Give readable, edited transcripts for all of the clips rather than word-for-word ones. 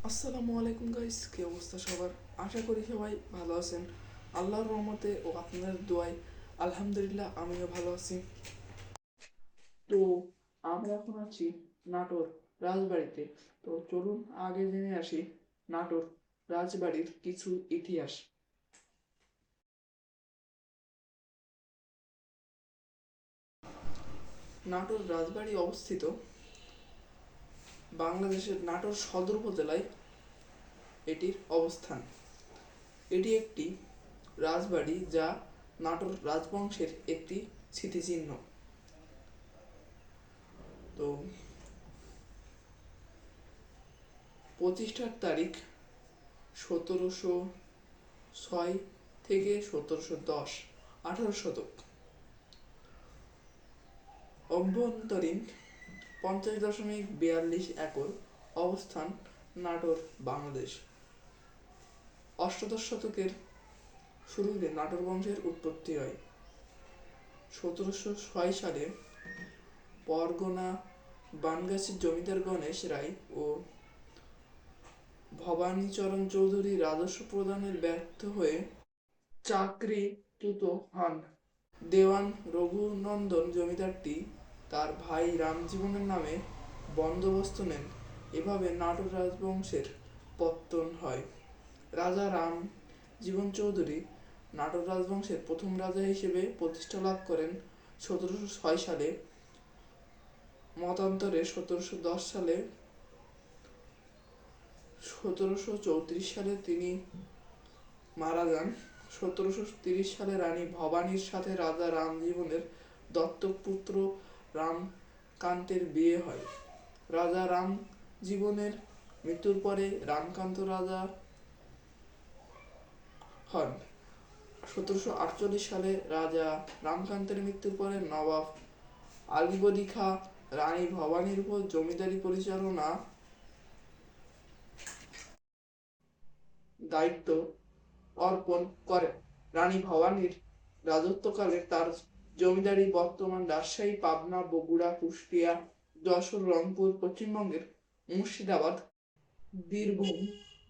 আসসালামু আলাইকুম গাইস, কি অবস্থা সবার? আশা করি সবাই ভালো আছেন। আল্লাহর রহমতে ও আপনাদের দোয়ায় আলহামদুলিল্লাহ আমিও ভালো আছি। তো আমরা এখন আছি নাটোর রাজবাড়িতে। তো চলুন আগে জেনে আসি নাটোর রাজবাড়ির কিছু ইতিহাস। নাটোর রাজবাড়ি অবস্থিত বাংলাদেশের নাটোর সদর উপজেলায় এটির অবস্থান। এটি একটি রাজবাড়ি যা নাটোর রাজবংশের একটি স্মৃতিচিহ্ন। তো প্রতিষ্ঠার তারিখ 1706 থেকে 1710, 18 শতক। অভ্যন্তরীণ 50.42 একর, অবস্থান নাটোর, বাংলাদেশ। অষ্টাদশ শতকের শুরুতে নাটোর বংশের উৎপত্তি হয়। 1706 সালে পরগনা বানগাছির জমিদার গণেশ রায় ও ভবানীচরণ চৌধুরী রাজস্ব প্রদানের ব্যর্থ হয়ে চাকরিচ্যুত হন। দেওয়ান রঘুনন্দন জমিদারটি তার ভাই রামজীবনের নামে বন্দোবস্ত নেন। এভাবে নাটোর রাজবংশের পত্তন হয়। রাজা রাম জীবন চৌধুরী নাটোর রাজবংশের প্রথম রাজা হিসেবে প্রতিষ্ঠা লাভ করেন 1706 সালে। মতান্তরে 1710 সালে 1734 সালে তিনি মারা যান। 1730 সালে রানী ভবানীর সাথে রাজা রামজীবনের দত্তক পুত্র রামকান্তের বিয়ে হয়। রাজা রামজীবনের মৃত্যুর পরে রামকান্ত রাজা হন। 1748 সালে রাজা রামকান্তের মৃত্যুর পরে নবাব আলীবর্দী খাঁ রানী ভবানীর উপর জমিদারি পরিচালনা দায়িত্ব অর্পণ করেন। রানী ভবানীর রাজত্বকালে তার জমিদারি বর্তমান রাজশাহী, পাবনা, বগুড়া, কুষ্টিয়া, যশোর, রংপুর, পশ্চিমবঙ্গের মুর্শিদাবাদ, বীরভূম,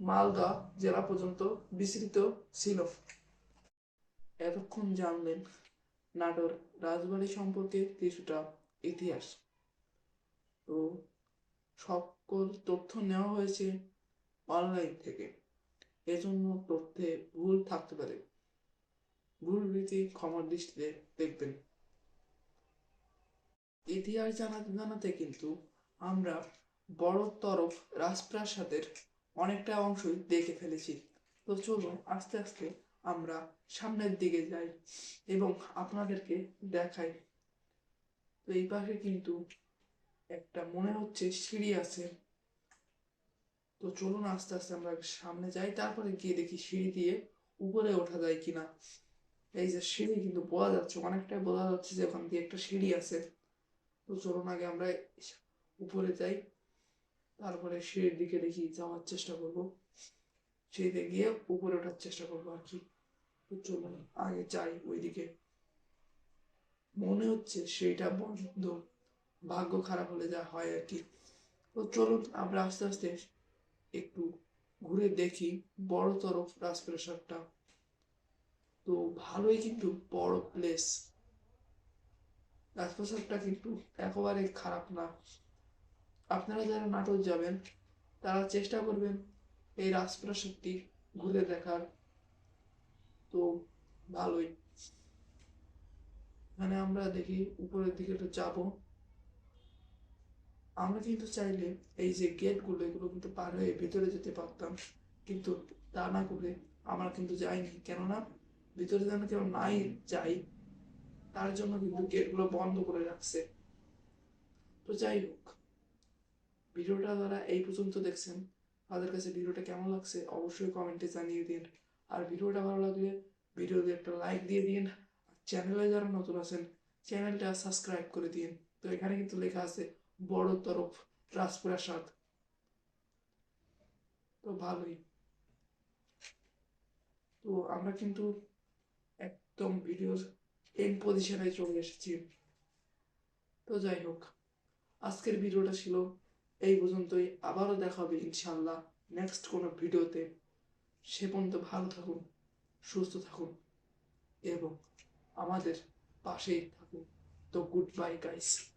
মালদা জেলা পর্যন্ত বিস্তৃত ছিল। এতক্ষণ জানলেন নাটোর রাজবাড়ি সম্পর্কে কিছুটা ইতিহাস। তো সকল তথ্য নেওয়া হয়েছে অনলাইন থেকে, এজন্য তথ্যে ভুল থাকতে পারে। ভুল রীতি ক্ষমার দৃষ্টিতে দেখবেন। ইতিহাস জানাতে জানাতে কিন্তু আমরা বড় তরফ রাজপ্রাসাদের অনেকটা অংশই দেখে ফেলেছি। তো চলুন আস্তে আস্তে আমরা সামনের দিকে যাই এবং আপনাদেরকে দেখাই। তো এই পাশে কিন্তু একটা মনে হচ্ছে সিঁড়ি আছে। তো চলুন আস্তে আস্তে আমরা সামনে যাই, তারপরে গিয়ে দেখি সিঁড়ি দিয়ে উপরে ওঠা যায় কিনা। এই যে সিঁড়ি কিন্তু বোঝা যাচ্ছে, অনেকটাই বোঝা যাচ্ছে যে ওখান দিয়ে একটা সিঁড়ি আছে। তো চলুন আগে আমরা উপরে যাই, তারপরে সিঁড়ির দিকে দেখি যাওয়ার চেষ্টা করব, সিঁড়িতে গিয়ে উপরে ওঠার চেষ্টা করবো আর কি। তো চলুন আগে যাই ওইদিকে। মনে হচ্ছে সেটা বন্ধ, ভাগ্য খারাপ হলে যা হয় আর কি। তো চলুন আমরা আস্তে আস্তে একটু ঘুরে দেখি বড় তরফ রাজপ্রাসাদটা। তো ভালোই কিন্তু বড় প্লেস, রাজপ্রাসাদটা কিন্তু একেবারে খারাপ না। আপনারা যারা নাটোর যাবেন তারা চেষ্টা করবেন এই রাজপ্রাসাদটি ঘুরে দেখার। তো ভালোই। মানে আমরা দেখি উপরের দিকে একটু যাবো। আমরা কিন্তু চাইলে এই যে গেটগুলো এগুলো কিন্তু পার হয়ে ভেতরে যেতে পারতাম, কিন্তু তা না করে আমরা কিন্তু যাইনি। কেননা ভিতরে যেন কেউ নাই যাই, তার জন্য কিন্তু গেটগুলো বন্ধ করে রাখছে। তো যাই হোক, ভিডিওটা যারা এই পর্যন্ত দেখছেন তাদের কাছে ভিডিওটা কেমন লাগছে অবশ্যই কমেন্টে জানিয়ে দিন। আর ভিডিওটা ভালো লাগলে ভিডিওতে একটা লাইক দিয়ে দিন। চ্যানেলে যারা নতুন আছেন চ্যানেলটা সাবস্ক্রাইব করে দিন। তো এখানে কিন্তু লেখা আছে বড় তরফ রাজপ্রাসাদ। তো ভালোই। তো আমরা কিন্তু একদম ভিডিওর এন্ড পজিশনে চলে এসেছি। তো যাই হোক, আজকের ভিডিওটা ছিল এই পর্যন্তই, আবারও দেখা হবে ইনশাল্লাহ নেক্সট কোনো ভিডিওতে। সে পর্যন্ত ভালো থাকুন, সুস্থ থাকুন এবং আমাদের পাশেই থাকুন। তো গুড বাই গাইস।